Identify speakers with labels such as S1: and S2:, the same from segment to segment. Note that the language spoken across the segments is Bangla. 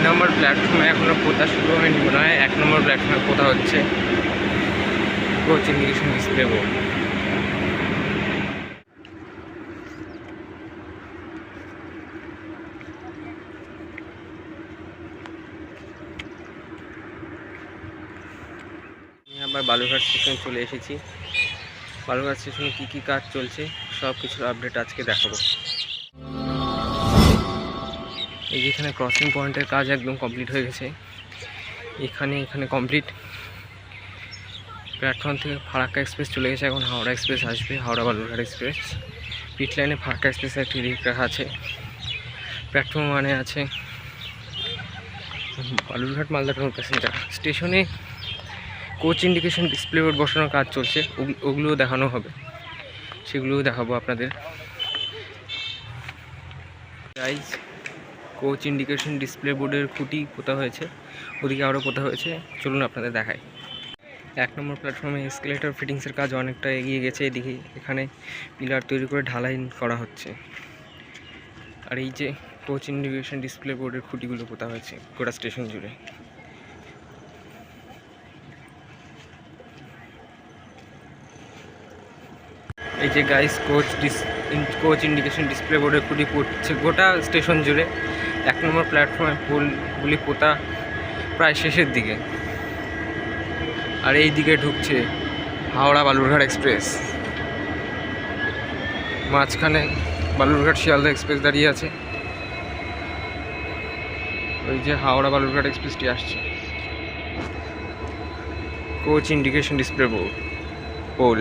S1: নম্বর প্ল্যাটফর্মে এখনো পোতা শুরু হয়নি মনে হয়। 1 নম্বর প্ল্যাটফর্মে পোতা হচ্ছে কোচ ইন্ডিকেশন ডিসপ্লে বোর্ড। আবার বালুরঘাট স্টেশনে চলে এসেছি। বালুরঘাট স্টেশনে কী কী কাজ চলছে সব কিছুর আপডেট আজকে দেখাবো। এই যেখানে ক্রসিং পয়েন্টের কাজ একদম কমপ্লিট হয়ে গেছে। এখানে কমপ্লিট। প্ল্যাটফর্ম থেকে ফারাক্কা এক্সপ্রেস চলে গেছে, এখন হাওড়া এক্সপ্রেস আসবে, হাওড়া বালুরঘাট এক্সপ্রেস। পিট লাইনে ফারাক্কা এক্সপ্রেসের একটি রিক রাখা আছে। প্ল্যাটফর্ম মানে আছে বালুরঘাট মালদা টাউন প্যাসেঞ্জার। স্টেশনে কোচ ইন্ডিকেশন ডিসপ্লে বোর্ড বসানোর কাজ চলছে, ওগুলোও দেখানো হবে, সেগুলোও দেখাবো আপনাদের। গাইজ, কোচ ইন্ডিকেশন ডিসপ্লে বোর্ডের খুঁটি পোতা হয়েছে, ওদিকে আরও পোতা হয়েছে, চলুন আপনাদের দেখাই। 1 নম্বর প্ল্যাটফর্মে এসকেলেটর ফিটিংসের কাজ অনেকটা এগিয়ে গেছে। এদিকে এখানে পিলার তৈরি করে ঢালাই করা হচ্ছে। আর এই যে কোচ ইন্ডিকেশন ডিসপ্লে বোর্ডের খুঁটিগুলো পোতা হয়েছে গোটা স্টেশন জুড়ে। এই যে গাইস, কোচ ইন্ডিকেশন ডিসপ্লে বোর্ডের খুঁটি পড়ছে গোটা স্টেশন জুড়ে। 1 নম্বর প্ল্যাটফর্মে পোলগুলি পোতা প্রায় শেষের দিকে। আর এই দিকে ঢুকছে হাওড়া বালুরঘাট এক্সপ্রেস। মাঝখানে বালুরঘাট শিয়ালদা এক্সপ্রেস দাঁড়িয়ে আছে। ওই যে হাওড়া বালুরঘাট এক্সপ্রেসটি আসছে। Coach indication display board pole.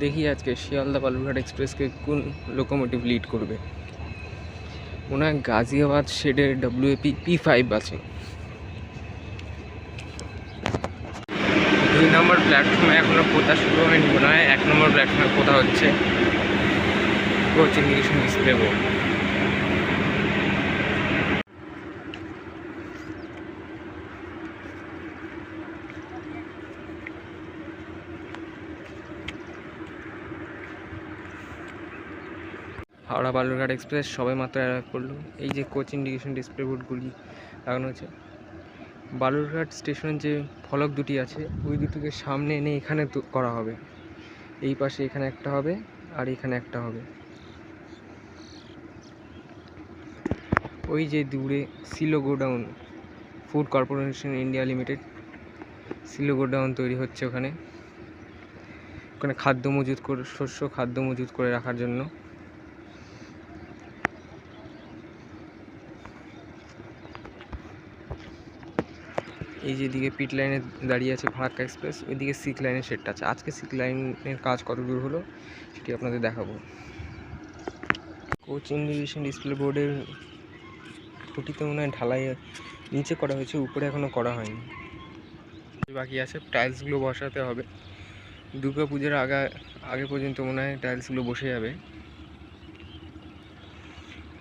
S1: দেখি আজকে শিয়ালদা বালুরঘাট এক্সপ্রেসকে কোন লোকোমোটিভ লিড করবে। মনে হয় গাজিয়াবাদ শেডের WAP P5 আছে। 2 নম্বর প্ল্যাটফর্মে এখনো পোতা শুরু হয়নি মনে হয়। 1 নম্বর প্ল্যাটফর্মে পোতা হচ্ছে coach indication display board. Howrah Balurghat express সবে মাত্র অ্যারাইভ করলো। এই যে কোচ ইন্ডিকেশন ডিসপ্লে বোর্ডগুলি লাগানো হয়েছে। বালুরঘাট স্টেশনের যে ফলক দুটি আছে, ওই দুটিকে সামনে এনে এখানে করা হবে। এই পাশে এখানে একটা হবে, আর এখানে একটা হবে। ওই যে দূরে silo godown, Food Corporation India Limited silo godown তৈরি হচ্ছে। ওখানে খাদ্য মজুত করে, শস্য খাদ্য মজুত করে রাখার জন্য। এই যে দিকে পিট লাইনে দাঁড়িয়ে আছে ফারাক্কা এক্সপ্রেস, ওইদিকে সিক লাইনের শেডটা আছে। আজকে সিক লাইনের কাজ কত দূর হলো সেটি আপনাদের দেখাবো। কোচ ইন্ডিকেশন ডিসপ্লে বোর্ডের খুঁটিতে মনে হয় ঢালাই নিচে করা হয়েছে, উপরে এখনও করা হয়নি, বাকি আছে। টাইলসগুলো বসাতে হবে। দুর্গা পুজোর আগে পর্যন্ত মনে হয় টাইলসগুলো বসে যাবে।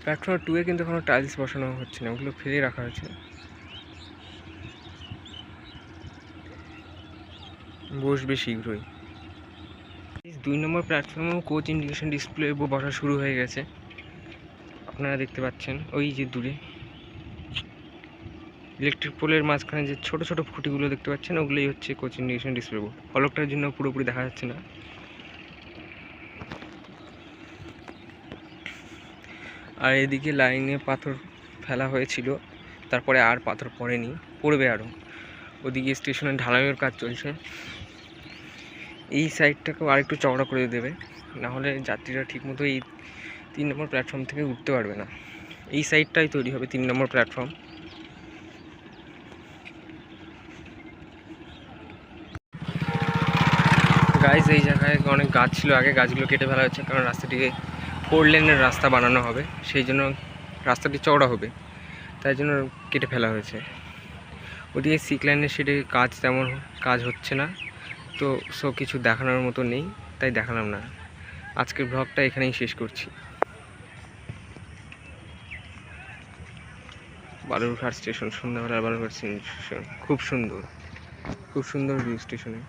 S1: প্ল্যাটফর্ম 2-এ কিন্তু এখনও টাইলস বসানো হচ্ছে না, ওগুলো ফেলে রাখা হয়েছে, বসবে শীঘ্রই। 2 নম্বর প্ল্যাটফর্মেও কোচ ইন্ডিকেশন ডিসপ্লে বসা শুরু হয়ে গেছে, আপনারা দেখতে পাচ্ছেন। ওই যে দূরে ইলেকট্রিক পোলের মাঝখানে যে ছোট ছোট খুঁটিগুলো দেখতে পাচ্ছেন, ওগুলোই হচ্ছে কোচ ইন্ডিকেশন ডিসপ্লে বোর্ড। ফলকটার জন্য পুরোপুরি দেখা যাচ্ছে না। আর এদিকে লাইনে পাথর ফেলা হয়েছিল, তারপরে আর পাথর পড়েনি, পড়বে আরও। ওদিকে স্টেশনে ঢালাইয়ের কাজ চলছে। এই সাইডটাকেও আরেকটু চওড়া করে দেবে, নাহলে যাত্রীরা ঠিকমতো এই 3 নম্বর প্ল্যাটফর্ম থেকে উঠতে পারবে না। এই সাইডটাই তৈরি হবে 3 নম্বর প্ল্যাটফর্ম। গাইজ, এই জায়গায় অনেক গাছ ছিল আগে, গাছগুলো কেটে ফেলা হচ্ছে, কারণ রাস্তাটিকে 4 লেনের রাস্তা বানানো হবে, সেই জন্য রাস্তাটি চওড়া হবে, তাই জন্য কেটে ফেলা হয়েছে। ওদিকে সিক লাইনের সেটি তেমন কাজ হচ্ছে না, তো কিছু দেখানোর মতো নেই, তাই দেখালাম না। আজকের ব্লগটা এখানেই শেষ করছি। বালুরঘাট স্টেশন, সন্ধ্যাবেলার বালুরঘাট স্টেশন খুব সুন্দর ভিউ স্টেশনে।